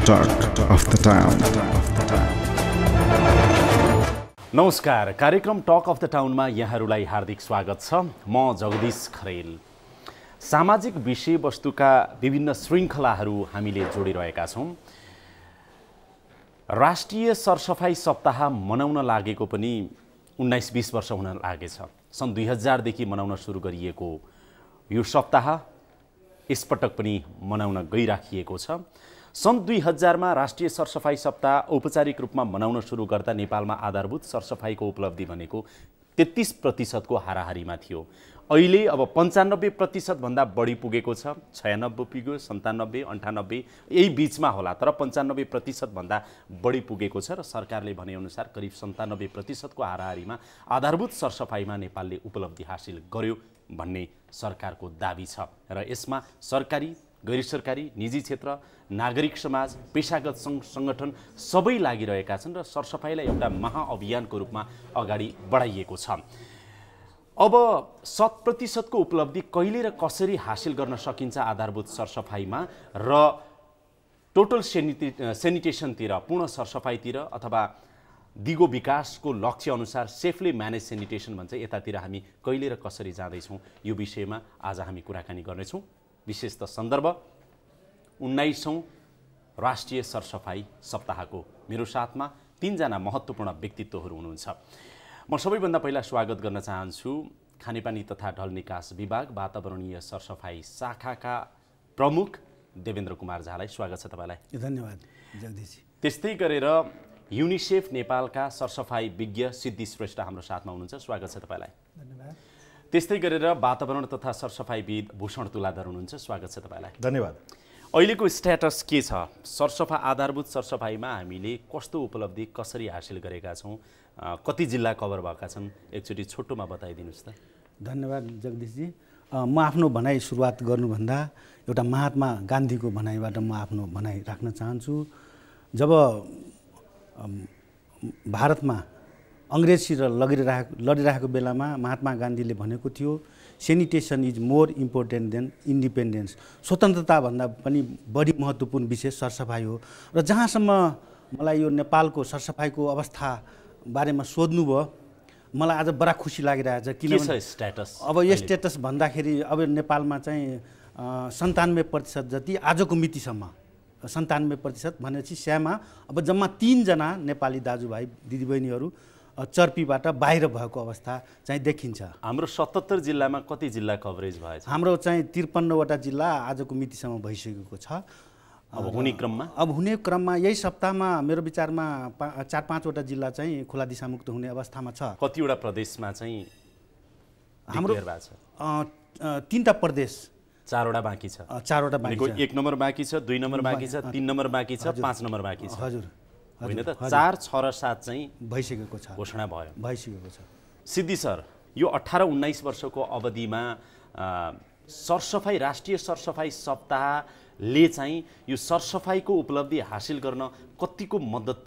Talk of the Town. नमस्कार, कार्यक्रम talk of the टाउनमा यहाँहरूलाई हार्दिक स्वागत छ। म जगदीश खरेल। सामाजिक विषयवस्तुका विभिन्न श्रृङ्खलाहरू हामीले जोडिरहेका छौँ। राष्ट्रिय सरसफाई सप्ताह मनाउन लागेको पनि 19-20 वर्ष हुन लागेछ। सन् 2000 देखि मनाउन सुरु गरिएको यो सप्ताह यसपटक पनि मनाउन गइराखिएको छ। सन् 2000 मा राष्ट्रिय सरसफाई सप्ताह औपचारिक रूपमा मनाउन सुरु गर्दा नेपालमा आधारभूत सरसफाईको उपलब्धि भनेको 33% को हाराहारीमा थियो। अहिले अब 95% भन्दा बढी पुगेको छ। 96 पुग्यो, 97, 98 यही बीचमा होला, तर 95% भन्दा बढी पुगेको छ र सरकारले भनेअनुसार करिब 97% को हाराहारीमा आधारभूत सरसफाईमा नेपालले उपलब्धि हासिल गर्यो भन्ने सरकारको दाबी छ। र यसमा सरकारी, गैर सरकारी, निजी क्षेत्र, नागरिक समाज, पेशागत सङ्गठन सबै लागिरहेका छन् र सरसफाईलाई एउटा महाअभियानको रूपमा अगाडि बढाइएको छ। अब 100% को उपलब्धि कहिले र कसरी हासिल गर्न सकिन्छ आधारभूत सरसफाईमा र टोटल सेनिटेसनतिर, पूर्ण सरसफाईतिर अथवा दिगो विकासको लक्ष्य अनुसार सेफली म्यानेज सेनिटेसन भन्छ, यतातिर हामी कहिले र कसरी जाँदैछौँ यो विषयमा आज हामी कुराकानी गर्नेछौँ। विशेष त सन्दर्भ 19औं राष्ट्रिय सरसफाई सप्ताहको। मेरो साथमा 3 जना महत्त्वपूर्ण व्यक्तित्वहरू हुनुहुन्छ। म सबैभन्दा पहिला स्वागत गर्न चाहन्छु खानेपानी तथा ढल निकास विभाग वातावरणीय सरसफाई शाखाका प्रमुख देवेन्द्र कुमार झालाई। स्वागत छ तपाईलाई। धन्यवाद जगदीशजी। त्यस्तै गरेर युनिसेफ नेपालका सरसफाई विज्ञ सिद्धि श्रेष्ठ हाम्रो साथमा हुनुहुन्छ। स्वागत छ तपाईलाई। धन्यवाद। त्यस्तै गरेर वातावरण तथा सरसफाईविद भूषण तुलाधर हुनुहुन्छ। स्वागत छ तपाईलाई। धन्यवाद। अहिलेको स्ट्याटस के छ? आधारभूत सरसफाईमा हामीले कस्तो उपलब्धि कसरी हासिल गरेका छौँ? कति जिल्ला कभर भएका छन्? एकचोटि छोटोमा बताइदिनुहोस् त। धन्यवाद जगदीशजी। म आफ्नो भनाइ सुरुवात गर्नुभन्दा एउटा महात्मा गान्धीको भनाइबाट म आफ्नो भनाइ राख्न चाहन्छु। जब भारतमा अङ्ग्रेजसित लडिरहेको बेलामा महात्मा गान्धीले भनेको थियो sanitation is more important than independence. स्वतन्त्रताभन्दा पनि बढी महत्त्वपूर्ण विषय सरसफाइ हो। र जहाँसम्म मलाई यो नेपालको सरसफाइको अवस्था बारेमा सोध्नुभयो, मलाई आज बडा खुसी लागिरहेछ। किनभने स्ट्याटस अब यो स्ट्याटस भन्दाखेरि अब नेपालमा चाहिँ 97% जति आजको मितिसम्म 97% भनेपछि स्यामा अब जम्मा 3 जना नेपाली दाजुभाइ दिदीबहिनीहरू चर्पीबाट बाहिर भएको अवस्था चाहिँ देखिन्छ। हाम्रो 77 जिल्लामा कति जिल्ला कभरेज भएछ? हाम्रो चाहिँ 53वटा जिल्ला आजको मितिसम्म भइसकेको छ। अब हुने क्रममा यही सप्ताहमा मेरो विचारमा 4-5 वटा जिल्ला चाहिँ खुला दिशामुक्त हुने अवस्थामा छ। कतिवटा प्रदेशमा चाहिँ हाम्रो 3टा प्रदेश, 4वटा बाँकी छ। 4वटा बाँकी छ। 1 नम्बर बाँकी छ, 2 नम्बर बाँकी छ, 3 नम्बर बाँकी छ, 5 नम्बर बाँकी छ। हजुर होइन त, 4, 6 र 7 चाहिँ भइसकेको छ, घोषणा भइसकेको छ। सिद्धि सर, यो 18-19 वर्षको अवधिमा सरसफाई, राष्ट्रिय सरसफाई सप्ताहले चाहिँ यो सरसफाईको उपलब्धि हासिल गर्न कतिको मद्दत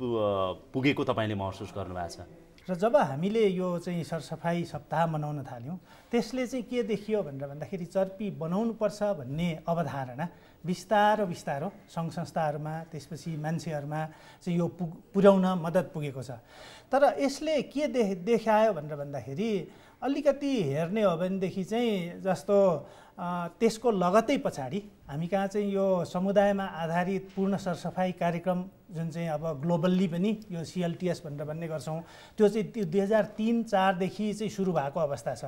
पुगेको तपाईँले महसुस गर्नुभएको छ? र जब हामीले यो चाहिँ सरसफाई सप्ताह मनाउन थाल्यौँ, त्यसले चाहिँ के देखियो भनेर भन्दाखेरि चर्पी बनाउनुपर्छ भन्ने अवधारणा बिस्तारो सङ्घ संस्थाहरूमा, त्यसपछि मान्छेहरूमा चाहिँ यो पुर्याउन मद्दत पुगेको छ। तर यसले के देखायो भनेर भन्दाखेरि अलिकति हेर्ने हो भनेदेखि चाहिँ जस्तो त्यसको लगत्तै पछाडि हामी कहाँ चाहिँ यो समुदायमा आधारित पूर्ण सरसफाई कार्यक्रम जुन चाहिँ अब ग्लोबल्ली पनि यो CLTS भनेर भन्ने गर्छौँ, त्यो चाहिँ 2003-04 देखि चाहिँ सुरु भएको अवस्था छ।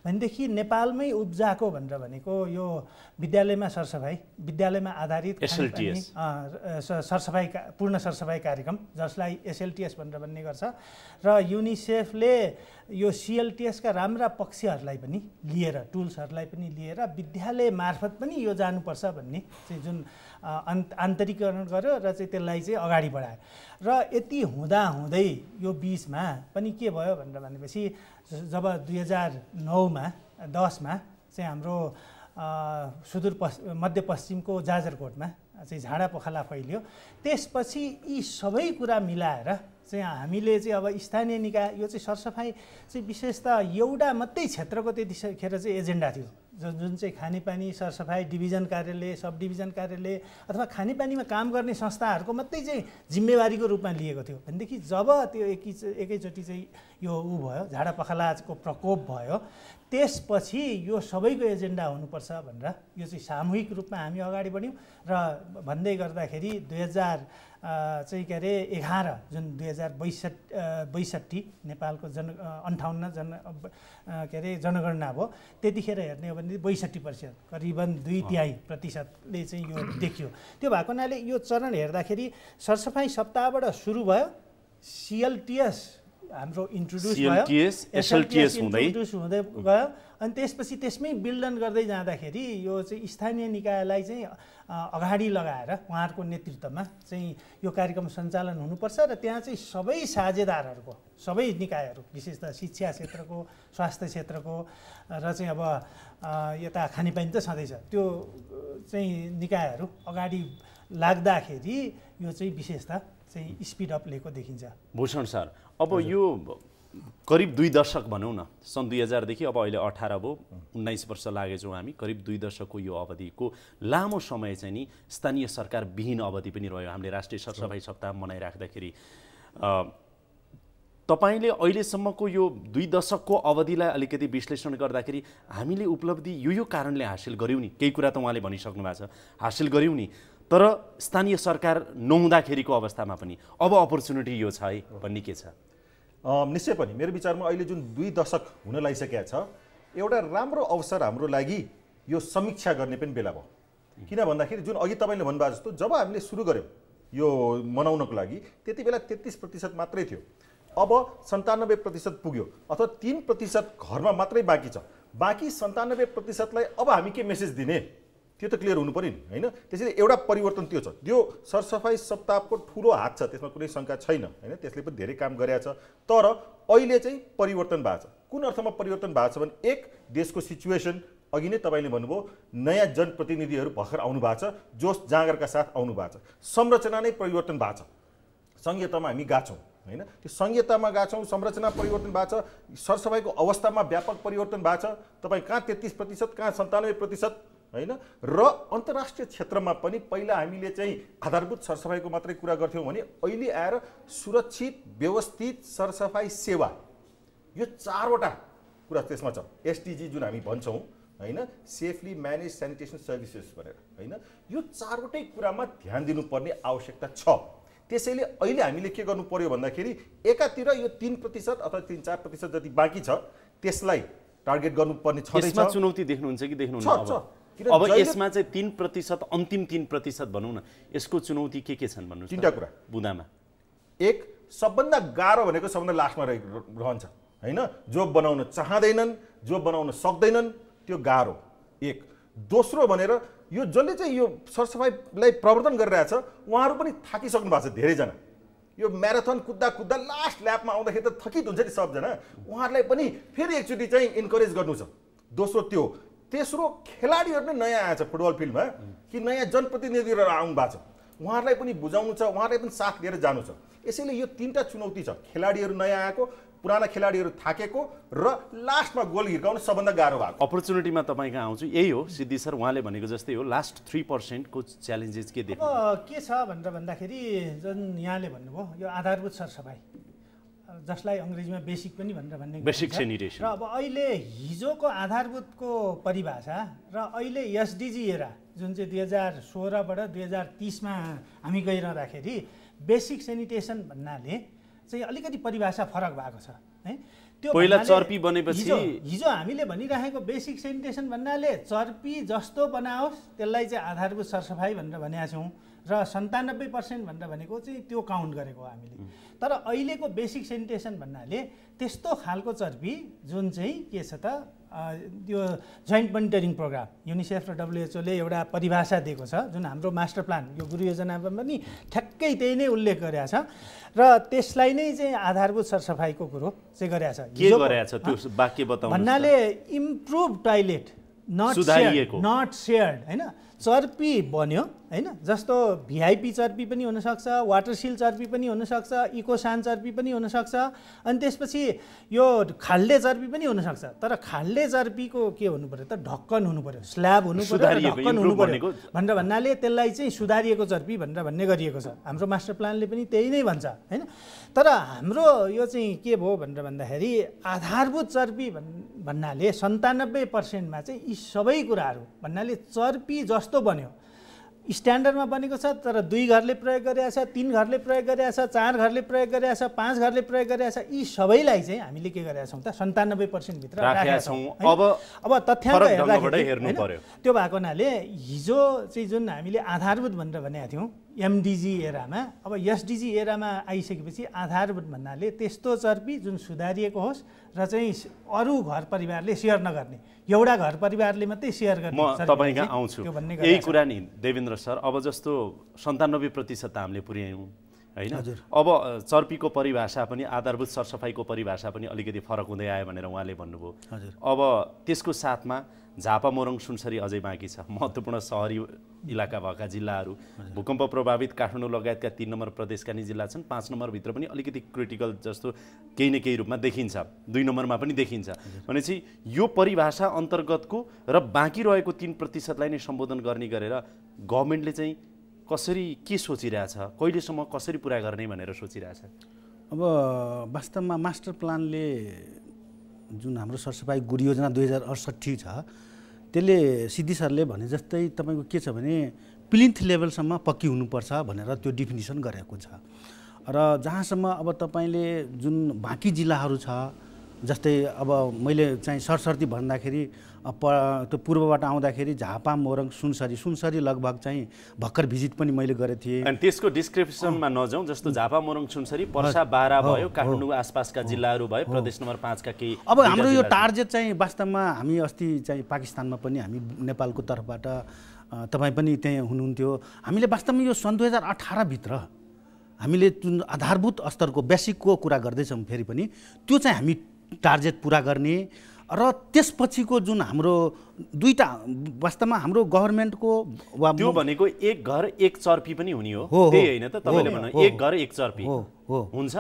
भनेदेखि नेपालमै उब्जाको भनेर भनेको यो विद्यालयमा सरसफाई, विद्यालयमा आधारित सरसफाई, पूर्ण सरसफाई कार्यक्रम, जसलाई SLTS भनेर भन्ने गर्छ। र युनिसेफले यो CLTS का राम्रा पक्षहरूलाई पनि लिएर, टुल्सहरूलाई पनि लिएर विद्यालय मार्फत पनि यो जानुपर्छ भन्ने चाहिँ जुन आन्तरिकरण गर्यो र चाहिँ त्यसलाई चाहिँ अगाडि बढायो। र यति हुँदै यो बीचमा पनि के भयो भनेर भनेपछि जब 2009मा 10मा चाहिँ हाम्रो मध्यपश्चिमको जाजरकोटमा चाहिँ झाडा पखाला फैलियो। त्यसपछि यी सबै कुरा मिलाएर चाहिँ हामीले चाहिँ अब स्थानीय निकाय, यो चाहिँ सरसफाइ चाहिँ विशेषतः एउटा मात्रै क्षेत्रको त्यतिखेर चाहिँ एजेन्डा थियो, जुन चाहिँ खानेपानी सरसफाइ डिभिजन कार्यालय, सब डिभिजन कार्यालय अथवा खानेपानीमा काम गर्ने संस्थाहरूको मात्रै चाहिँ जिम्मेवारीको रूपमा लिएको थियो भनेदेखि जब त्यो एकैचोटि चाहिँ यो भयो झाडापखालाको प्रकोप भयो, त्यसपछि यो सबैको एजेन्डा हुनुपर्छ भनेर यो चाहिँ सामूहिक रूपमा हामी अगाडि बढ्यौँ र भन्दै गर्दाखेरि 2011 जुन 2062 नेपालको 58 जनगणना भयो, त्यतिखेर हेर्ने हो भने 62%, करिबन 2/3%ले चाहिँ यो देखियो। त्यो भएको हुनाले यो चरण हेर्दाखेरि सरसफाइ सप्ताहबाट सुरु भयो, CLTS हाम्रो इन्ट्रोड्युस भयो, SLTS हुँदै गयो, अनि त्यसपछि त्यसमै बिल्डन गर्दै जाँदाखेरि यो चाहिँ स्थानीय निकायलाई चाहिँ अगाडि लगाएर उहाँहरूको नेतृत्वमा चाहिँ यो कार्यक्रम सञ्चालन हुनुपर्छ र त्यहाँ चाहिँ सबै साझेदारहरूको, सबै निकायहरू, विशेष त शिक्षा क्षेत्रको, स्वास्थ्य क्षेत्रको र चाहिँ अब यता खानेपानी त छँदैछ, त्यो चाहिँ निकायहरू अगाडि लाग्दाखेरि यो चाहिँ विशेषता चाहिँ स्पिड अप लिएको देखिन्छ। भूषण सर, अब यो करिब 2 दशक भनौँ न, सन् 2000 देखि अब अहिले 18 भयो, 19 वर्ष लागेछौँ हामी, करिब 2 दशकको यो अवधिको लामो समय चाहिँ नि स्थानीय सरकार विहीन अवधि पनि रह्यो। हामीले राष्ट्रिय सरसफाइ सप्ताह मनाइराख्दाखेरि तपाईले अहिलेसम्मको यो 2 दशकको अवधिलाई अलिकति विश्लेषण गर्दाखेरि हामीले उपलब्धि यो कारणले हासिल गर्यौँ नि, केही कुरा त उहाँले भनिसक्नु भएको छ, हासिल गर्यौँ नि, तर स्थानीय सरकार नहुँदाखेरिको अवस्थामा पनि अब अपर्च्युनिटी यो छ है भन्ने के छ? निश्चय पनि मेरो विचारमा अहिले जुन 2 दशक हुन लागिसकेको छ, एउटा राम्रो अवसर हाम्रो लागि यो समीक्षा गर्ने पनि बेला भयो। किन भन्दाखेरि जुन अघि तपाईँले भन्नुभएको जस्तो जब हामीले सुरु गऱ्यौँ यो मनाउनको लागि त्यति बेला 33% मात्रै थियो, अब 97% पुग्यो, अथवा 3% घरमा मात्रै बाँकी छ। बाँकी 97%लाई अब हामी के मेसेज दिने त्यो त क्लियर हुनु पर्यो नि, होइन? त्यसैले एउटा परिवर्तन त्यो छ, त्यो सरसफाइ सप्ताहको ठुलो हात छ, त्यसमा कुनै शङ्का छैन, होइन? त्यसले पनि धेरै काम गरेको छ, तर अहिले चाहिँ परिवर्तन भएको छ। कुन अर्थमा परिवर्तन भएको छ भने एक देशको सिचुएसन, अघि नै तपाईँले भन्नुभयो नयाँ जनप्रतिनिधिहरू भर्खर आउनु भएको छ, जोस जाँगरका साथ आउनु भएको छ, संरचना नै परिवर्तन भएको छ, संहितामा हामी गएको छौँ, होइन? त्यो संहितामा गएको छौँ, संरचना परिवर्तन भएको छ, सरसफाइको अवस्थामा व्यापक परिवर्तन भएको छ। तपाईँ कहाँ 33%, कहाँ 97%, होइन? र अन्तर्राष्ट्रिय क्षेत्रमा पनि पहिला हामीले चाहिँ आधारभूत सरसफाइको मात्रै कुरा गर्थ्यौँ भने अहिले आएर सुरक्षित व्यवस्थित सरसफाइ सेवा, यो 4वटा कुरा त्यसमा छ। SDG जुन हामी भन्छौँ, होइन? सेफली म्यानेज स्यानिटेसन सर्भिसेस भनेर, होइन? यो 4वटै कुरामा ध्यान दिनुपर्ने आवश्यकता छ। त्यसैले अहिले हामीले के गर्नु पर्यो भन्दाखेरि एकातिर यो 3% अथवा 3-4% जति बाँकी छ त्यसलाई टार्गेट गर्नुपर्ने छ। यसमा चुनौती देख्नुहुन्छ कि देख्नुहुन्न? अब यसमा चाहिँ 3%, अन्तिम 3% भनौँ न, यसको चुनौती के छन् भन्नु? 3टा कुरा बुदामा। एक, सबभन्दा गाह्रो भनेको सबभन्दा लास्टमा रहन्छ, होइन? जो बनाउन चाहँदैनन्, जो बनाउन सक्दैनन्, त्यो गाह्रो एक। दोस्रो भनेर यो जसले चाहिँ यो सरसफाइलाई प्रवर्तन गरिरहेछ उहाँहरू पनि थाकिसक्नु भएको छ धेरैजना। यो म्याराथन कुद्दा कुद्दा लास्ट ल्यापमा आउँदाखेरि त थकित हुन्छ नि सबजना, उहाँहरूलाई पनि फेरि एकचोटि चाहिँ इन्करेज गर्नु छ। दोस्रो त्यो। तेस्रो, खेलाडीहरू नै नयाँ आएछ फुटबल फिल्डमा कि नयाँ जनप्रतिनिधिहरू आउनु भएको छ, उहाँहरूलाई पनि बुझाउनु छ, उहाँहरूलाई पनि साथ लिएर जानु छ। यसैले यो 3टा चुनौती छ, खेलाडीहरू नयाँ आएको, पुराना खेलाडीहरू थाकेको र लास्टमा गोल हिर्काउनु सबभन्दा गाह्रो भएको। अपर्च्युनिटीमा तपाईँ कहाँ आउँछु, यही हो सिद्धि सर, उहाँले भनेको जस्तै हो, लास्ट 3% को च्यालेन्जेस के देख्नु? के छ भनेर भन्दाखेरि जुन यहाँले भन्नुभयो यो आधारभूत सरसफाइ, जसलाई अङ्ग्रेजीमा बेसिक पनि भनेर भन्ने बेसिक सेनिटेसन, र अब अहिले हिजोको आधारभूतको परिभाषा र अहिले SDG एरा जुन चाहिँ 2016बाट 2030मा हामी गइरहँदाखेरि बेसिक सेनिटेसन भन्नाले चाहिँ अलिकति परिभाषा फरक भएको छ है। त्यो पहिला चर्पी बनेपछि हिजो हामीले भनिरहेको बेसिक सेनिटेसन भन्नाले चर्पी जस्तो बनाओस् त्यसलाई चाहिँ आधारभूत सरसफाइ भनेर भनेका छौँ, र 97% भनेर भनेको चाहिँ त्यो काउन्ट गरेको हो हामीले। तर अहिलेको बेसिक सेनिटेसन भन्नाले त्यस्तो खालको चर्पी जुन चाहिँ के छ त, यो जोइन्ट मोनिटरिङ प्रोग्राम युनिसेफ र WHO ले एउटा परिभाषा दिएको छ, जुन हाम्रो मास्टर प्लान यो गुरु योजनामा पनि ठ्याक्कै त्यही नै उल्लेख गरेको छ, र त्यसलाई नै चाहिँ आधारभूत सरसफाइको कुरो चाहिँ गरेको छ। के गरेको छ त्यो वाक्य बताउनु भन्नाले इम्प्रुभ टोयलेट, नट सेयर्ड, होइन? चर्पी बन्यो हैन, जस्तो भिआइपी चर्पी पनि हुनसक्छ, वाटरसिल चर्पी पनि हुनसक्छ, इकोसान चर्पी पनि हुनसक्छ, अनि त्यसपछि यो खाल्डे चर्पी पनि हुनसक्छ। तर खाल्डे चर्पीको के हुनु पर्यो त, ढक्कन हुनु पर्यो, स्ल्याब हुनु पर्यो, ढक्कन हुनु पर्यो भनेर भन्नाले त्यसलाई चाहिँ सुधारिएको चर्पी भनेर भन्ने गरिएको छ। हाम्रो मास्टर प्लानले पनि त्यही नै भन्छ हैन। तर हाम्रो यो चाहिँ के भयो भनेर भन्दाखेरि आधारभूत चर्पी भन्नाले 97% चाहिँ यी सबै कुराहरू भन्नाले चर्पी जस्तो बन्यो, स्ट्यान्डर्डमा बनेको छ, तर 2 घरले प्रयोग गरेको छ, 3 घरले प्रयोग गरेको छ, 4 घरले प्रयोग गरेको छ, 5 घरले प्रयोग गरेको छ, यी सबैलाई चाहिँ हामीले के गरेका छौँ त 97% भित्र राखेका छौँ। अब तथ्याङ्क हेर्दाखेरि त्यो भएको हुनाले हिजो चाहिँ जुन हामीले आधारभूत भनेर भनेका थियौँ एमडिजी एरामा, अब एसडिजी एरामा आइसकेपछि आधारभूत भन्नाले त्यस्तो चर्पी जुन सुधारिएको होस् र चाहिँ अरू घर परिवारले सेयर नगर्ने, एउटा घर परिवारले मात्रै सेयर गर्ने। म तपाईँ कहाँ आउँछु यही कुरा नि देवेन्द्र सर। अब जस्तो 97% हामीले पुर्यायौँ हैन। अब चर्पीको परिभाषा पनि आधारभूत सरसफाइको परिभाषा पनि अलिकति फरक हुँदै आयो भनेर उहाँले भन्नुभयो। अब त्यसको साथमा झापा मोरङ सुनसरी अझै बाँकी छ, महत्त्वपूर्ण सहरी इलाका भएका जिल्लाहरू, भूकम्प प्रभावित काठमाडौँ लगायतका 3 नम्बर प्रदेशका नि जिल्ला छन्, 5 नम्बरभित्र पनि अलिकति क्रिटिकल जस्तो केही न केही रूपमा देखिन्छ, 2 नम्बरमा पनि देखिन्छ। भनेपछि यो परिभाषा अन्तर्गतको र बाँकी रहेको 3%लाई नै सम्बोधन गर्ने गरेर गभर्मेन्टले चाहिँ कसरी के सोचिरहेछ, कहिलेसम्म कसरी पुरा गर्ने भनेर सोचिरहेछ? अब वास्तवमा मास्टर प्लानले जुन हाम्रो सरसफाइ गुरु योजना 2068 छ त्यसले सिद्धि सरले भने जस्तै तपाईँको के छ भने प्लिन्थ लेभलसम्म पक्की हुनुपर्छ भनेर त्यो डिफिनिसन गरेको छ। र जहाँसम्म अब तपाईँले जुन बाँकी जिल्लाहरू छ, जस्तै अब मैले चाहिँ सरसर्ती भन्दाखेरि त्यो पूर्वबाट आउँदाखेरि झापा मोरङ सुनसरी लगभग चाहिँ भर्खर भिजिट पनि मैले गरेको थिएँ। अनि त्यसको डिस्क्रिप्सनमा नजाउँ, जस्तो झापा मोरङ सुनसरी पर्सा बारा भयो, काठमाडौँ आसपासका जिल्लाहरू भयो, प्रदेश नम्बर 5 का केही। अब हाम्रो यो टार्गेट चाहिँ वास्तवमा हामी अस्ति चाहिँ पाकिस्तानमा पनि हामी नेपालको तर्फबाट तपाईँ पनि त्यहीँ हुनुहुन्थ्यो, हामीले वास्तवमा यो सन् 2018 भित्र हामीले जुन आधारभूत स्तरको बेसिकको कुरा गर्दैछौँ फेरि पनि त्यो चाहिँ हामी टार्गेट पुरा गर्ने। र त्यसपछिको जुन हाम्रो दुईटा वास्तवमा हाम्रो गभर्नमेन्टको त्यो भनेको एक घर एक चर्पी पनि हुने हो, त्यही होइन त तपाईँले भन्नु एक घर एक चर्पी हुन्छ?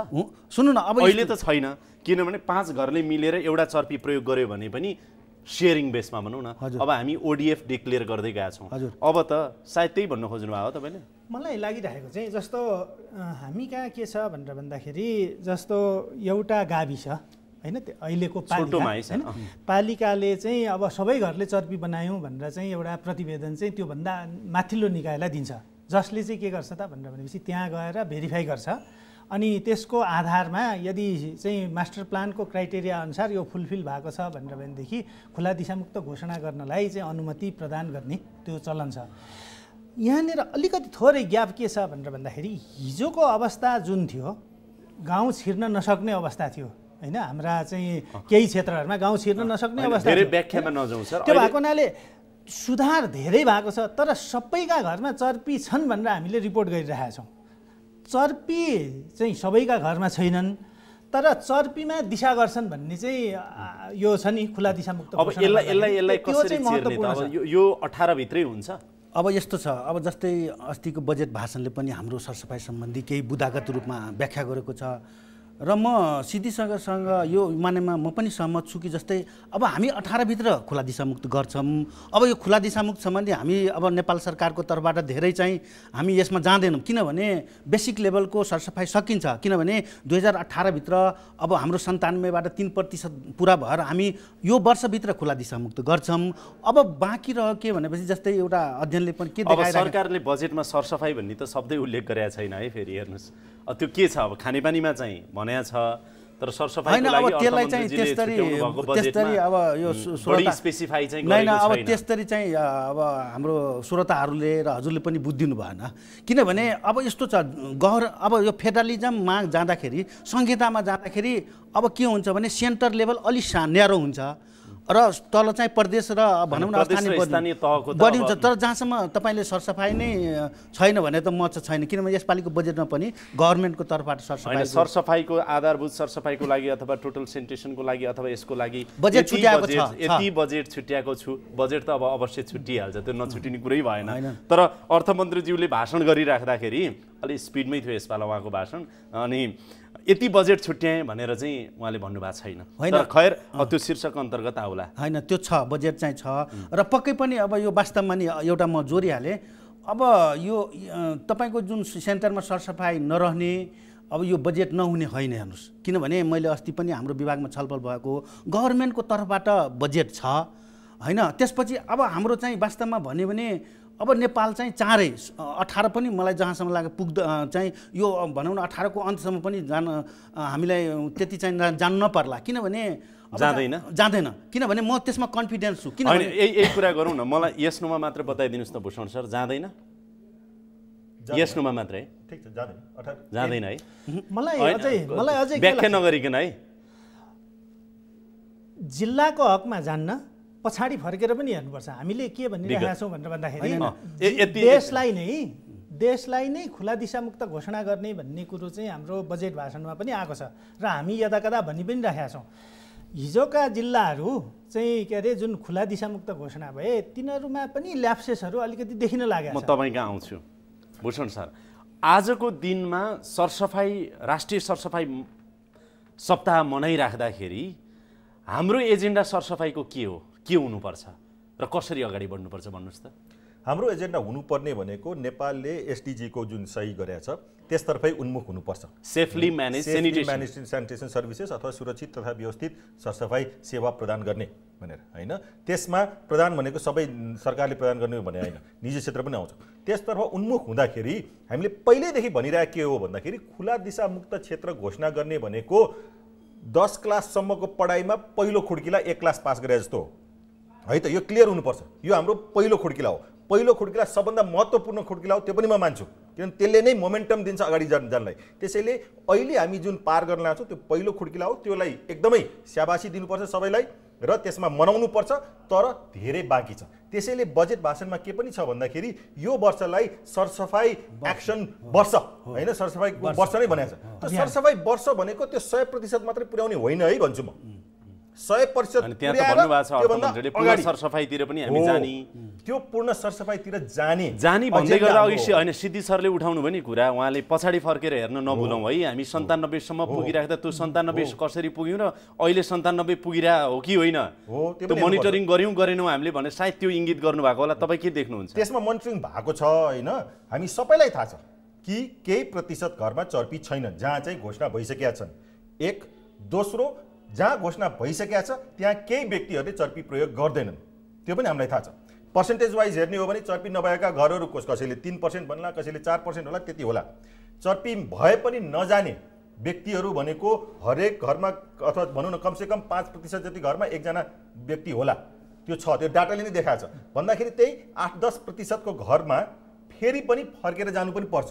सुन्नु न, अब अहिले त छैन, किनभने 5 घरले मिलेर एउटा चर्पी प्रयोग गर्यो भने पनि शेयरिङ बेसमा भनौँ न। अब हामी ओडिएफ डिक्लेयर गर्दै गएका छौँ, अब त सायद त्यही भन्नु खोज्नु भयो तपाईँले? मलाई लागिरहेको चाहिँ जस्तो हामी कहाँ के छ भनेर भन्दाखेरि जस्तो एउटा गाविस छ हैन, अहिलेको पालिकाले चाहिँ अब सबै घरले चर्पी बनायौँ भनेर चाहिँ एउटा प्रतिवेदन चाहिँ त्योभन्दा माथिल्लो निकायलाई दिन्छ, जसले चाहिँ के गर्छ त भनेर भनेपछि त्यहाँ गएर भेरिफाई गर्छ, अनि त्यसको आधारमा यदि चाहिँ मास्टर प्लानको क्राइटेरिया अनुसार यो फुलफिल भएको छ भनेर भनेदेखि खुला दिशामुक्त घोषणा गर्नलाई चाहिँ अनुमति प्रदान गर्ने त्यो चलन छ। यहाँनिर अलिकति थोरै ग्याप के छ भनेर भन्दाखेरि हिजोको अवस्था जुन थियो, गाउँ छिर्न नसक्ने अवस्था थियो हैन, हाम्रा चाहिँ केही क्षेत्रहरूमा गाउँ छिर्न नसक्ने अवस्था धेरै व्याख्यामा नजाउँ सर। त्यो भएको हुनाले सुधार धेरै भएको छ, तर सबैका घरमा चर्पी छन् भनेर हामीले रिपोर्ट गरिरहेका छौँ। चर्पी चाहिँ सबैका घरमा छैनन्, तर चर्पीमा दिशा गर्छन् भन्ने चाहिँ यो छ नि खुला दिशामुक्त। अब यसलाई कसरी चेर्ने त? अब यो 18 भित्रै हुन्छ? अब यस्तो छ, अब जस्तै अस्तिको बजेट भाषणले पनि हाम्रो सरसफाइ सम्बन्धी केही बुदागत रूपमा व्याख्या गरेको छ, र म सिद्धिसँग यो मानेमा म पनि सहमत छु कि जस्तै अब हामी 18 भित्र खुला दिशामुक्त गर्छौँ। अब यो खुला दिशामुक्त सम्बन्धी हामी अब नेपाल सरकारको तर्फबाट धेरै चाहिँ हामी यसमा जाँदैनौँ, किनभने बेसिक लेभलको सरसफाइ सकिन्छ, किनभने 2018 भित्र अब हाम्रो 97बाट 3% पुरा भएर हामी यो वर्षभित्र खुला दिशामुक्त गर्छौँ। अब बाँकी रह्यो के भनेपछि जस्तै एउटा अध्ययनले पनि के देखाइरहेको, सरकारले बजेटमा सरसफाइ भन्ने त शब्दै उल्लेख गरेका छैन है। फेरि हेर्नुहोस् त्यो के छ, अब खानेपानीमा चाहिँ भनेको छ, तर सरसफाइको लागि अब त्यसलाई चाहिँ त्यसरी अब यो बढी स्पेसिफाई चाहिँ होइन, अब त्यसरी चाहिँ अब हाम्रो श्रोताहरूले र हजुरले पनि बुझिदिनु भएन, किनभने अब यस्तो छ अब यो फेडरलिजममा जाँदाखेरि संहितामा जाँदाखेरि अब के हुन्छ भने सेन्टर लेभल अलिक न्यारो हुन्छ, र तल चाहिँ प्रदेश र भनौँ न स्थानीय तहको बढी हुन्छ। तर जहाँसम्म तपाईँले सरसफाइ नै छैन भने त म चाहिँ छैन, किनभने यसपालिको बजेटमा पनि गभर्मेन्टको तर्फबाट सरसफाइको आधारभूत सरसफाइको लागि अथवा टोटल सेनिटेसनको लागि अथवा यसको लागि बजेट छुट्याएको छ। यति बजेट छुट्याएको छु। बजेट त अब अवश्य छुट्टिहाल्छ, त्यो नछुट्टिने कुरै भएन। तर अर्थमन्त्रीज्यूले भाषण गरिराख्दाखेरि अलि स्पिडमै थियो यसपालि उहाँको भाषण, अनि यति बजेट छुट्याएँ भनेर चाहिँ उहाँले भन्नुभएको छैन। तर खैर त्यो शीर्षक अन्तर्गत आउला होइन, त्यो छ, बजेट चाहिँ छ। र पक्कै पनि अब यो वास्तवमा नि एउटा म जोडिहालेँ, अब यो तपाईँको जुन सेन्टरमा सरसफाइ नरहने, अब यो बजेट नहुने होइन। हेर्नुहोस्, किनभने मैले अस्ति पनि हाम्रो विभागमा छलफल भएको गभर्मेन्टको तर्फबाट बजेट छ होइन। त्यसपछि अब हाम्रो चाहिँ वास्तवमा भन्यो भने अब नेपाल चाहिँ चाँडै 18 पनि मलाई जहाँसम्म लाग्यो चाहिँ यो भनौँ न 18 को अन्तसम्म पनि हामीलाई त्यति चाहिँ जानु नपर्ला, किनभने जाँदैन। किनभने म त्यसमा कन्फिडेन्स छु। किनभने यही कुरा गरौँ न, मलाई यस नुमा मात्र बताइदिनुहोस् न भूषण सर, जाँदैन? यस नुमा मात्रै? ठिक छ, जाँदैन है। मलाई अझै व्याख्या नगरिकन है, जिल्लाको हकमा जान्न पछाडि फर्केर पनि हेर्नुपर्छ। हामीले के भनिरहेका छौँ भनेर भन्दाखेरि देशलाई नै खुला दिशामुक्त घोषणा गर्ने भन्ने कुरो चाहिँ हाम्रो बजेट भाषणमा पनि आएको छ र हामी यदाकदा भनि पनि राखेका छौँ। हिजोका जिल्लाहरू चाहिँ के अरे जुन खुला दिशामुक्त घोषणा भए तिनीहरूमा पनि ल्याप्सेसहरू अलिकति देखिन लागेको छ। म तपाईँ कहाँ आउँछु भूषण सर, आजको दिनमा सरसफाइ राष्ट्रिय सरसफाइ सप्ताह मनाइराख्दाखेरि हाम्रो एजेन्डा सरसफाइको के हो, के हुनुपर्छ र कसरी अगाडि बढ्नुपर्छ भन्नुहोस् त? हाम्रो एजेन्डा हुनुपर्ने भनेको नेपालले एसडिजीको जुन सही गरेको छ त्यसतर्फै उन्मुख हुनुपर्छ। सेफली म्यानेज स्यानिटेसन सर्भिसेस अथवा सुरक्षित तथा व्यवस्थित सरसफाइ सेवा प्रदान गर्ने भनेर होइन। त्यसमा प्रदान भनेको सबै सरकारले प्रदान गर्ने भने होइन, निजी क्षेत्र पनि आउँछ। त्यसतर्फ उन्मुख हुँदाखेरि हामीले पहिल्यैदेखि भनिरहेको के हो भन्दाखेरि खुला दिशामुक्त क्षेत्र घोषणा गर्ने भनेको 10 क्लाससम्मको पढाइमा पहिलो खुड्किला 1 क्लास पास गरे जस्तो हो है त। यो क्लियर हुनुपर्छ। यो हाम्रो पहिलो खुड्किला हो। पहिलो खुड्किला सबभन्दा महत्त्वपूर्ण खुड्किला हो, त्यो पनि म मान्छु, किनभने त्यसले नै मोमेन्टम दिन्छ अगाडि जानलाई। त्यसैले अहिले हामी जुन पार गर्न लाग्छौँ त्यो पहिलो खुड्किला हो, त्यसलाई एकदमै स्याबासी दिनुपर्छ सबैलाई र त्यसमा मनाउनुपर्छ। तर धेरै बाँकी छ। त्यसैले बजेट भाषणमा के पनि छ भन्दाखेरि यो वर्षलाई सरसफाइ एक्सन वर्ष होइन, सरसफाइको वर्ष नै भनेको छ। त्यो सरसफाइ वर्ष भनेको त्यो 100% मात्रै पुर्याउने होइन है भन्छु म। 100% सरसफाइतिर पनि हामी जाने, त्यो पूर्ण सरसफाइतिर जाने भन्दै गर्दा अघि होइन सिद्धि सरले उठाउनु भयो नि कुरा, उहाँले पछाडि फर्केर हेर्न नभुलौँ है। हामी 97 सम्म पुगिराख्दा त्यो 97 कसरी पुग्यौँ र अहिले 97 पुगिरह हो कि होइन, त्यो मोनिटरिङ गऱ्यौँ गरेनौँ हामीले भने सायद त्यो इङ्गित गर्नुभएको होला। तपाईँ के देख्नुहुन्छ? त्यसमा मोनिटरिङ भएको छ होइन। हामी सबैलाई थाहा छ कि केही प्रतिशत घरमा चर्पी छैनन् जहाँ चाहिँ घोषणा भइसकेका छन्। एक दोस्रो, जहाँ घोषणा भइसकेका छ त्यहाँ केही व्यक्तिहरूले चर्पी प्रयोग गर्दैनन्, त्यो पनि हामीलाई थाहा छ। पर्सेन्टेज वाइज हेर्ने हो भने चर्पी नभएका घरहरू कसैले 3% भन्ला, कसैले 4% होला, त्यति होला। चर्पी भए पनि नजाने व्यक्तिहरू भनेको हरेक घरमा अथवा भनौँ न कमसेकम 5% जति घरमा एकजना व्यक्ति होला। त्यो छ, त्यो डाटाले नै देखाएको छ। भन्दाखेरि त्यही 8-10% घरमा फेरि पनि फर्केर जानु पनि पर्छ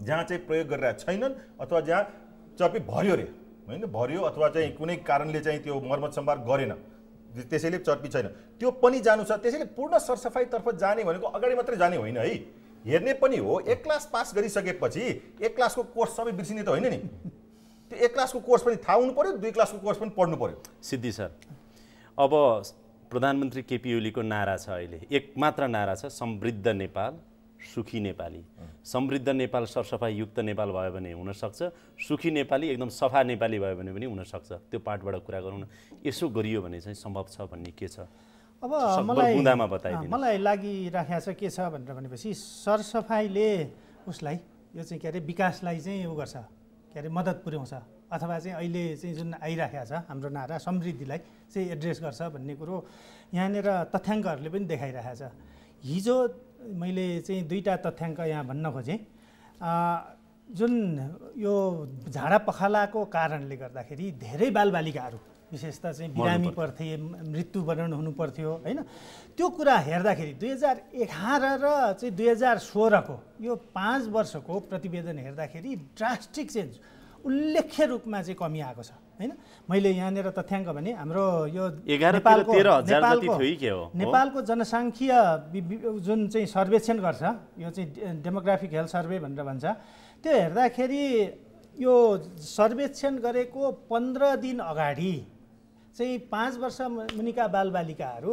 जहाँ चाहिँ प्रयोग गरिरहेका छैनन् अथवा जहाँ चर्पी भर्यो रे होइन, भर्यो अथवा चाहिँ कुनै कारणले चाहिँ त्यो मर्मत सम्भार गरेन, त्यसैले चर्पी छैन, त्यो पनि जानु छ। त्यसैले पूर्ण सरसफाइतर्फ जाने भनेको अगाडि मात्रै जाने होइन है, हेर्ने पनि हो। 1 क्लास पास गरिसकेपछि 1 क्लासको कोर्स सबै बिर्सिने त होइन नि। त्यो 1 क्लासको कोर्स पनि थाहा हुनु पर्यो, 2 क्लासको कोर्स पनि पढ्नु पर्यो। सिद्धि सर, अब प्रधानमन्त्री केपी ओलीको नारा छ अहिले, एक मात्र नारा छ, समृद्ध नेपाल सुखी नेपाली। समृद्ध नेपाल सरसफाइ युक्त नेपाल भयो भने हुनसक्छ, सुखी नेपाली एकदम सफा नेपाली भयो भने पनि हुनसक्छ। त्यो पार्टबाट कुरा गरौँ न, यसो गरियो भने चाहिँ सम्भव छ भन्ने के छ? अब मलाई लागिराखेको छ के छ भनेर भनेपछि सरसफाइले उसलाई यो चाहिँ के अरे विकासलाई चाहिँ उ गर्छ, के अरे मद्दत पुर्याउँछ, अथवा चाहिँ अहिले चाहिँ जुन आइराखेको छ हाम्रो नारा समृद्धिलाई चाहिँ एड्रेस गर्छ भन्ने कुरो यहाँनिर तथ्याङ्कहरूले पनि देखाइरहेको छ। हिजो मैले चाहिँ 2टा तथ्याङ्क यहाँ भन्न खोजेँ। जुन यो झाडा पखालाको कारणले गर्दाखेरि धेरै बालबालिकाहरू विशेषतः चाहिँ बिरामी पर्थे, मृत्युवरण हुनुपर्थ्यो होइन। त्यो कुरा हेर्दाखेरि 2011 र चाहिँ 2016 को यो 5 वर्षको प्रतिवेदन हेर्दाखेरि ड्रास्टिक चेन्ज, उल्लेख्य रूपमा चाहिँ कमी आएको छ। हैन। मैले यहाँनिर तथ्याङ्क भने हाम्रो यो 11-13,000 नेपालको जनसङ्ख्या जुन चाहिँ सर्वेक्षण गर्छ, यो चाहिँ डेमोग्राफिक हेल्थ सर्वे भनेर भन्छ, त्यो हेर्दाखेरि यो सर्वेक्षण गरेको 15 दिन अगाडि चाहिँ 5 वर्ष मुनिका बालबालिकाहरू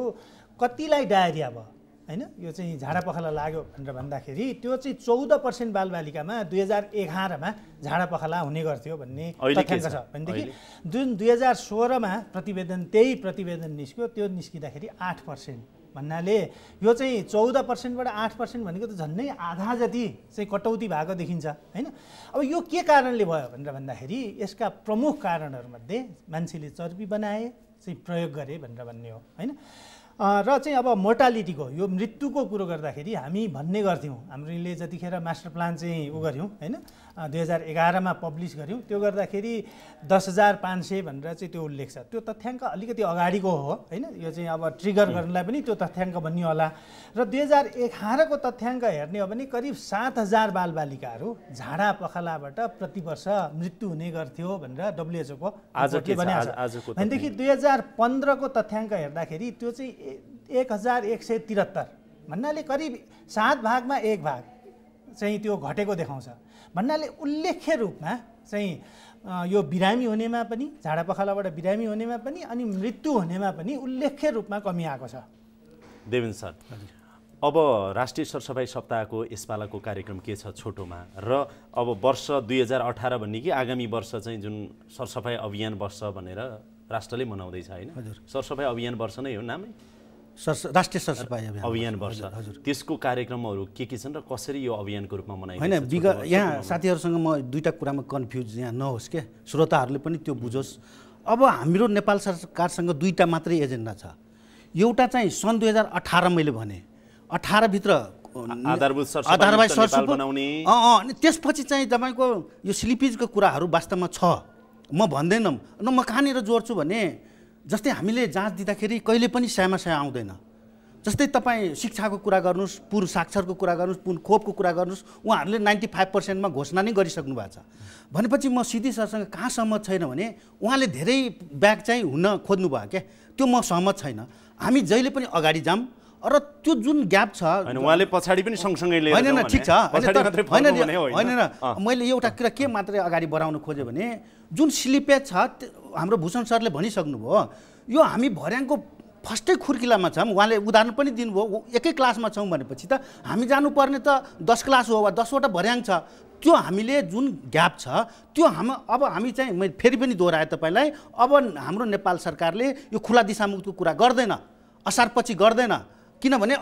कतिलाई डायरिया भयो हैन, यो चाहिँ झाडा पखाला लाग्यो भनेर भन्दाखेरि त्यो चाहिँ 14% बालबालिकामा 2011 मा झाडा पखाला हुने गर्थ्यो भन्ने तथ्याङ्क छ। भनेदेखि जुन 2016 मा त्यही प्रतिवेदन निस्क्यो, त्यो निस्किँदाखेरि 8% भन्नाले यो चाहिँ 14% बाट 8% भनेको त झन्नै आधा जति चाहिँ कटौती भएको देखिन्छ हैन। अब यो के कारणले भयो भनेर भन्दाखेरि यसका प्रमुख कारणहरूमध्ये मान्छेले चर्बी बनाए चाहिँ प्रयोग गरे भनेर भन्ने हो हैन। र चाहिँ अब मोर्टालिटीको यो मृत्युको कुरो गर्दाखेरि हामी भन्ने गर्थ्यौँ, हामीले जतिखेर मास्टर प्लान चाहिँ गऱ्यौँ हैन, 2011 मा पब्लिस गऱ्यौँ, त्यो गर्दाखेरि 10,500 भनेर चाहिँ त्यो उल्लेख छ। त्यो तथ्याङ्क अलिकति अगाडिको हो हैन, यो चाहिँ अब ट्रिगर गर्नलाई पनि त्यो तथ्याङ्क बन्यो होला। र 2011 को तथ्याङ्क हेर्ने हो भने करिब 7,000 बालबालिकाहरू झाडा पखालाबाट प्रति वर्ष मृत्यु हुने गर्थ्यो भनेर WHO को रिपोर्टले भनेको छ। भनेदेखि 2015 को तथ्याङ्क हेर्दाखेरि त्यो चाहिँ 1,173 भन्नाले करिब 7 भागमा 1 भाग चाहिँ त्यो घटेको देखाउँछ। भन्नाले उल्लेख्य रूपमा चाहिँ यो बिरामी हुनेमा पनि, झाडा पखालाबाट बिरामी हुनेमा पनि अनि मृत्यु हुनेमा पनि उल्लेख्य रूपमा कमी आएको छ। देवेन्द्र सर, अब राष्ट्रिय सरसफाइ सप्ताहको यसपालाको कार्यक्रम के छ छोटोमा, र अब वर्ष 2018 भन्ने कि आगामी वर्ष चाहिँ जुन सरसफाइ अभियान वर्ष भनेर राष्ट्रले मनाउँदैछ हैन, सरसफाइ अभियान वर्ष नै हो नामै, राष्ट्रिय सरसफाइ अभियान वर्ष, त्यसको कार्यक्रमहरू के छन् र कसरी यो अभियानको रूपमा मनाइन्छ? हैन, यहाँ साथीहरूसँग म दुईटा कुरामा कन्फ्युज यहाँ नहोस् के, श्रोताहरूले पनि त्यो बुझोस्। अब हाम्रो नेपाल सरकारसँग दुईटा मात्रै एजेन्डा छ। एउटा चाहिँ सन् 2018 मैले भने 18 भित्र आधारभूत सरसफाइ बनाउने, अनि त्यसपछि चाहिँ तपाईको यो स्लिपेजको कुराहरू वास्तवमा छ, म भन्दैनँ न, म कहाँनिर जोड्छु भने जस्तै हामीले जाँच दिँदाखेरि कहिले पनि स्यामा आउँदैन। जस्तै तपाईँ शिक्षाको कुरा गर्नुहोस्, पूर्व साक्षरको कुरा गर्नुहोस्, पुन खोपको कुरा गर्नुहोस्, उहाँहरूले 95% मा घोषणा नै गरिसक्नु भएको छ। भनेपछि म सिधी सरसँग कहाँ सहमत छैन भने उहाँले धेरै ब्याग चाहिँ हुन खोज्नु भयो क्या, त्यो म सहमत छैन। हामी जहिले पनि अगाडि जाऊँ र त्यो जुन ग्याप छ उहाँले पछाडि पनि सँगसँगै लिएर हैन, ठिक छ, हैन, मैले एउटा कुरा के मात्रै अगाडि बढाउन खोजेँ भने जुन स्लिपेज छ हाम्रो भूषण सरले भनिसक्नुभयो, यो हामी भर्याङको फर्स्टै खुर्किलामा छौँ। उहाँले उदाहरण पनि दिनुभयो, एकै क्लासमा छौँ भनेपछि त हामी जानुपर्ने त 10 क्लास हो वा 10वटा भर्याङ छ। त्यो हामीले जुन ग्याप छ त्यो अब हामी चाहिँ मैले फेरि पनि दोहोऱ्याएँ तपाईँलाई, अब हाम्रो नेपाल सरकारले यो खुला दिशामुक्तको कुरा गर्दैन, असारपछि गर्दैन, किनभने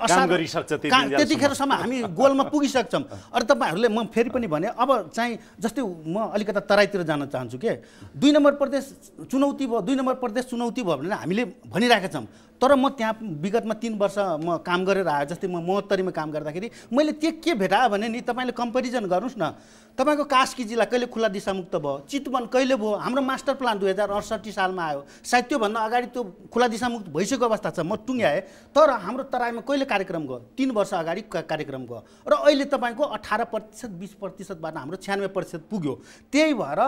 त्यतिखेरसम्म हामी गोलमा पुगिसक्छौँ। अरू तपाईँहरूले म फेरि पनि भने अब चाहिँ जस्तै म अलिकता तराईतिर जान चाहन्छु के, 2 नम्बर प्रदेश चुनौती भयो, 2 नम्बर प्रदेश चुनौती भयो भनेर हामीले भनिरहेका छौँ। तर म त्यहाँ विगतमा 3 वर्ष म काम गरेर आएँ। जस्तै म 72मा काम गर्दाखेरि मैले त्यो के भेटाएँ भने नि, तपाईँले कम्पेरिजन गर्नुहोस् न, तपाईँको कास्की जिल्ला कहिले खुला दिशामुक्त भयो, चितवन कहिले भयो, हाम्रो मास्टर प्लान 2068 सालमा आयो, सायद त्योभन्दा अगाडि त्यो खुला दिशामुक्त भइसकेको अवस्था छ, म टुङ्ग्याएँ। तर हाम्रो तराईमा कहिले कार्यक्रम गयो, 3 वर्ष अगाडि कार्यक्रम गयो, र अहिले तपाईँको 18%, 20%बाट हाम्रो 96% पुग्यो। त्यही भएर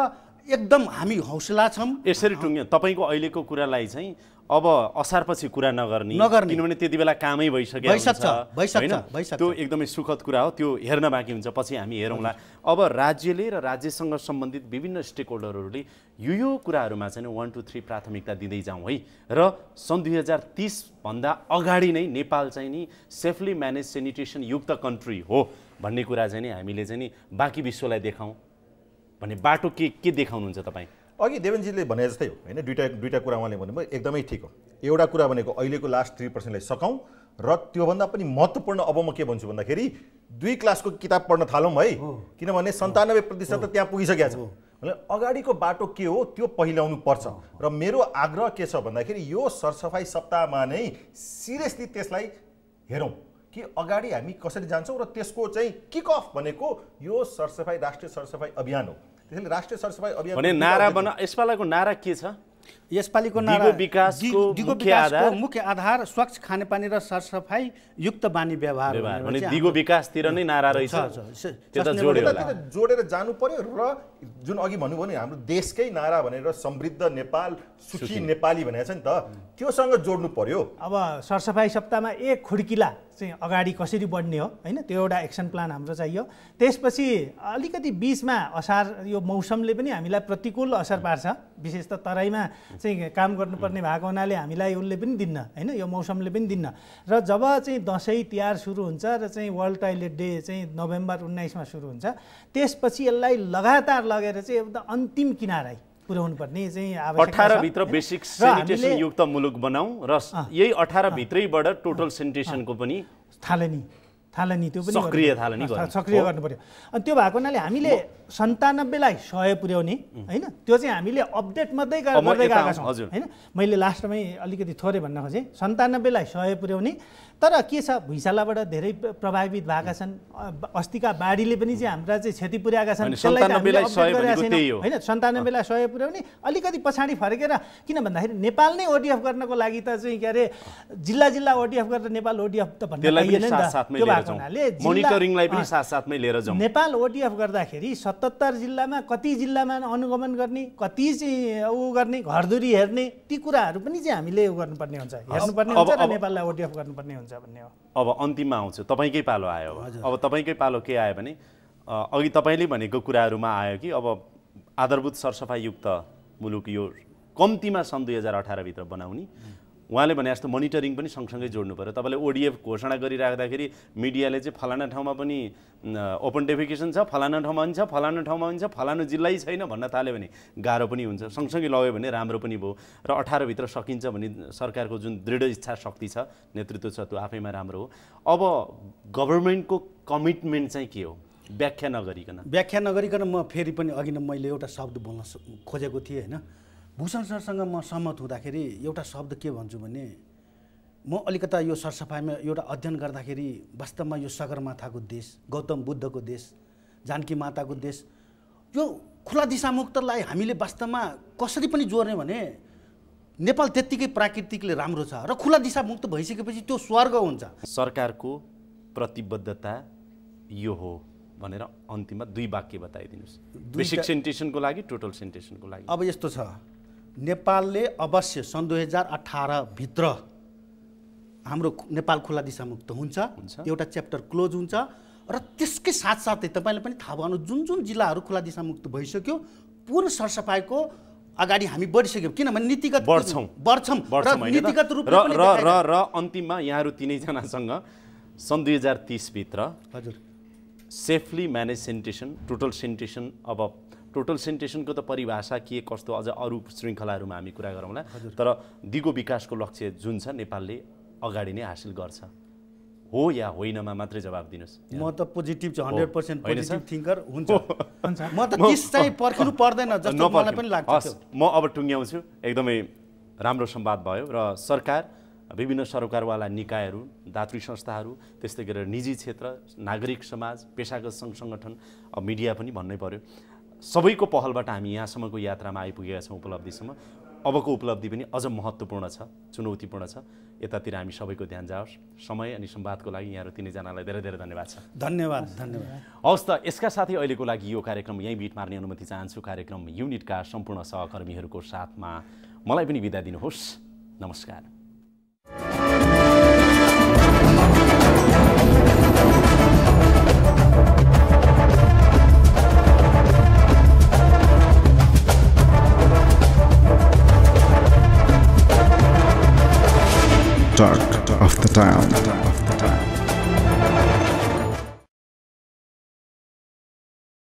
एकदम हामी हौसला छौँ। यसरी टुङ्ग्यो तपाईँको अहिलेको कुरालाई चाहिँ अब असारपछि कुरा नगर्ने, किनभने त्यति बेला कामै भइसक्यो, त्यो एकदमै सुखद कुरा हो। त्यो हेर्न बाँकी हुन्छ, पछि हामी हेरौँला। अब राज्यले र राज्यसँग सम्बन्धित विभिन्न स्टेक होल्डरहरूले यो कुराहरूमा चाहिँ 1, 2, 3 प्राथमिकता दिँदै जाउँ है। र सन् 2030 भन्दा अगाडि नै नेपाल चाहिँ नि सेफली म्यानेज सेनिटेसन युक्त कन्ट्री हो भन्ने कुरा चाहिँ नि हामीले चाहिँ नि बाँकी विश्वलाई देखाउँ भन्ने बाटो के देखाउनुहुन्छ तपाईँ? अघि देवेनजीले भने जस्तै हो हैन, दुईटा कुरा उहाँले भन्नुभयो, एकदमै ठिक हो। एउटा कुरा भनेको अहिलेको लास्ट 3%लाई सकाउँ, र त्योभन्दा पनि महत्त्वपूर्ण अब म के भन्छु भन्दाखेरि 2 क्लासको किताब पढ्न थालौँ है, किनभने 97% त त्यहाँ पुगिसकेको छ। भने अगाडिको बाटो के हो त्यो पहिल्याउनु पर्छ। र मेरो आग्रह के छ भन्दाखेरि यो सरसफाइ सप्ताहमा नै सिरियसली त्यसलाई हेरौँ कि अगाडि हामी कसरी जान्छौँ, र त्यसको चाहिँ किक अफ भनेको यो राष्ट्रिय सरसफाइ अभियान हो। त्यसैले राष्ट्रिय सरसफाइ अभियान भने नारा यसपालाको नारा के छ? यसपालिको नारा दिगो विकासको मुख्य आधार स्वच्छ खानेपानी र सरसफाइ युक्त बानी व्यवहार भने दिगो विकासतिर नै नारा रहेछ। त्यता जोडेर जानु पर्यो र जुन अघि भन्नुभयो नि हाम्रो देशकै नारा भनेर समृद्ध नेपाल सुखी नेपाली भनेको छ नि त, त्योसँग जोड्नु पर्यो। अब सरसफाइ सप्ताहमा एक खुड्किला चाहिँ अगाडि कसरी बढ्ने हो हैन, त्यो एउटा एक्सन प्लान हाम्रो चाहियो। त्यसपछि अलिकति बीचमा असार यो मौसमले पनि हामीलाई प्रतिकूल असर पार्छ, विशेष त तराईमा चाहिँ काम गर्नुपर्ने भएको हुनाले हामीलाई उसले पनि दिन्न हैन, यो मौसमले पनि दिन्न। र जब चाहिँ दसैँ तिहार सुरु हुन्छ र चाहिँ वर्ल्ड टोयलेट डे चाहिँ नोभेम्बर 19मा सुरु हुन्छ, त्यसपछि यसलाई लगातार लगेर चाहिँ एकदम अन्तिम किनारै पुर्याउनु पर्ने चाहिँ आवश्यकता छ। 18 भित्र बेसिक सेनिटेसन युक्त मुलुक बनाऊ र यही 18 भित्रैबाट टोटल सेनिटेसनको पनि थालनी त्यो पनि सक्रिय गर्नु पर्यो। अनि त्यो भएको हुनाले हामीले 97लाई 100 पुर्याउने हैन, त्यो चाहिँ हामीले अपडेट मात्रै गर्दै गएका छौँ हैन। मैले लास्टमै अलिकति थोरै भन्न खोजेँ, 97लाई 100 पुर्याउने। तर के छ, भुइँचालोबाट धेरै प्रभावित भएका छन्, अस्तिका बाढीले पनि चाहिँ हाम्रा चाहिँ क्षति पुर्याएका छन्, त्यसलाई हामीले अपडेट गरेका छैनौँ हैन। 97लाई 100 पुर्याउने, अलिकति पछाडि फर्केर, किन भन्दाखेरि नेपाल नै ओडिएफ गर्नको लागि त चाहिँ के अरे जिल्ला ओडिएफ गरेर नेपाल ओडिएफ त भन्ने पाइएन नि त। त्यो भएको हुनाले मोनिटरिङलाई पनि साथसाथमै लिएर जाउँ। नेपाल ओडिएफ गर्दाखेरि 77 जिल्लामा कति जिल्लामा अनुगमन गर्ने, कति चाहिँ उ गर्ने, घरधुरी हेर्ने, ती कुराहरू पनि चाहिँ हामीले उ गर्नुपर्ने हुन्छ, हेर्नुपर्ने हुन्छ र नेपाललाई ओडिएफ गर्नुपर्ने हुन्छ भन्ने हो। अब अन्तिममा आउँछु, तपाईँकै पालो आयो। अब तपाईँकै पालो के आयो भने अघि तपाईँले भनेको कुराहरूमा आयो कि अब आधारभूत सरसफाइयुक्त मुलुक यो कम्तीमा सन् 2018 भित्र बनाउने। उहाँले भने जस्तो मोनिटरिङ पनि सँगसँगै जोड्नु पर्यो। तपाईँले ओडिएफ घोषणा गरिराख्दाखेरि मिडियाले चाहिँ फलाना ठाउँमा पनि ओपन डेफिकेसन छ, फलाना ठाउँमा हुन्छ, फलाना ठाउँमा हुन्छ, फलानु जिल्लै छैन भन्न थाल्यो भने गाह्रो पनि हुन्छ। सँगसँगै लग्यो भने राम्रो पनि भयो। र 18 भित्र सकिन्छ भने सरकारको जुन दृढ इच्छा शक्ति छ, नेतृत्व छ, त्यो आफैमा राम्रो हो। अब गभर्मेन्टको कमिटमेन्ट चाहिँ के हो व्याख्या नगरिकन म फेरि पनि अघि नै मैले एउटा शब्द बोल्न खोजेको थिएँ हैन। भूषण सरसँग म सहमत हुँदाखेरि एउटा शब्द के भन्छु भने, म अलिकता यो सरसफाइमा एउटा अध्ययन गर्दाखेरि वास्तवमा यो सगरमाथाको देश, गौतम बुद्धको देश, जानकी माताको देश, यो खुला दिशामुक्तलाई हामीले वास्तवमा कसरी पनि जोड्ने भने नेपाल त्यत्तिकै प्राकृतिकले राम्रो छ र खुला दिशामुक्त भइसकेपछि त्यो स्वर्ग हुन्छ। सरकारको प्रतिबद्धता यो हो भनेर अन्तिममा 2 वाक्य बताइदिनुहोस्, बेसिक सेनिटेसनको लागि, टोटल सेनिटेसनको लागि। अब यस्तो छ, नेपालले अवश्य सन् 2018 भित्र हाम्रो नेपाल खुला दिशामुक्त हुन्छ, एउटा च्याप्टर क्लोज हुन्छ। र त्यसकै साथसाथै तपाईँले पनि थाहा भएन, जुन जिल्लाहरू खुला दिशामुक्त भइसक्यो पूर्ण सरसफाइको अगाडि हामी बढिसक्यौँ, किनभने नीतिगत बढ्छौँ र नीतिगत रूपले र अन्तिममा यहाँहरू तीनैजनासँग सन् 2030 भित्र हजुर safely manage sanitation, total sanitation. अब टोटल सेनिटेसनको त परिभाषा के कस्तो अझ अरू श्रृङ्खलाहरूमा हामी कुरा गरौँला, तर दिगो विकासको लक्ष्य जुन छ नेपालले अगाडि नै हासिल गर्छ, हो या होइनमा मात्रै जवाब दिनुहोस्। म त पोजिटिभ छु, 100% पोजिटिभ थिङ्कर हुन्छ। म त 30 चाहिँ पर्खिनु पर्दैन जस्तो मलाई पनि लाग्छ। म अब टुङ्ग्याउँछु। एकदमै राम्रो संवाद भयो र सरकार, विभिन्न सरकारवाला निकायहरू, दातृ संस्थाहरू, त्यस्तै गरेर निजी क्षेत्र, नागरिक समाज, पेसागत सङ्घ सङ्गठन, मिडिया पनि भन्नै पर्यो, सबैको पहलबाट हामी यहाँसम्मको यात्रामा आइपुगेका छौँ उपलब्धिसम्म। अबको उपलब्धि पनि अझ महत्त्वपूर्ण छ, चुनौतीपूर्ण छ। यतातिर हामी सबैको ध्यान जाओस्। समय अनि संवादको लागि यहाँहरू तीनैजनालाई धेरै धेरै धन्यवाद छ। धन्यवाद। हवस् त, यसका साथै अहिलेको लागि यो कार्यक्रम यहीँ बिट मार्ने अनुमति चाहन्छु। कार्यक्रम युनिटका सम्पूर्ण सहकर्मीहरूको साथमा मलाई पनि बिदा दिनुहोस्। नमस्कार। Talk of the Town.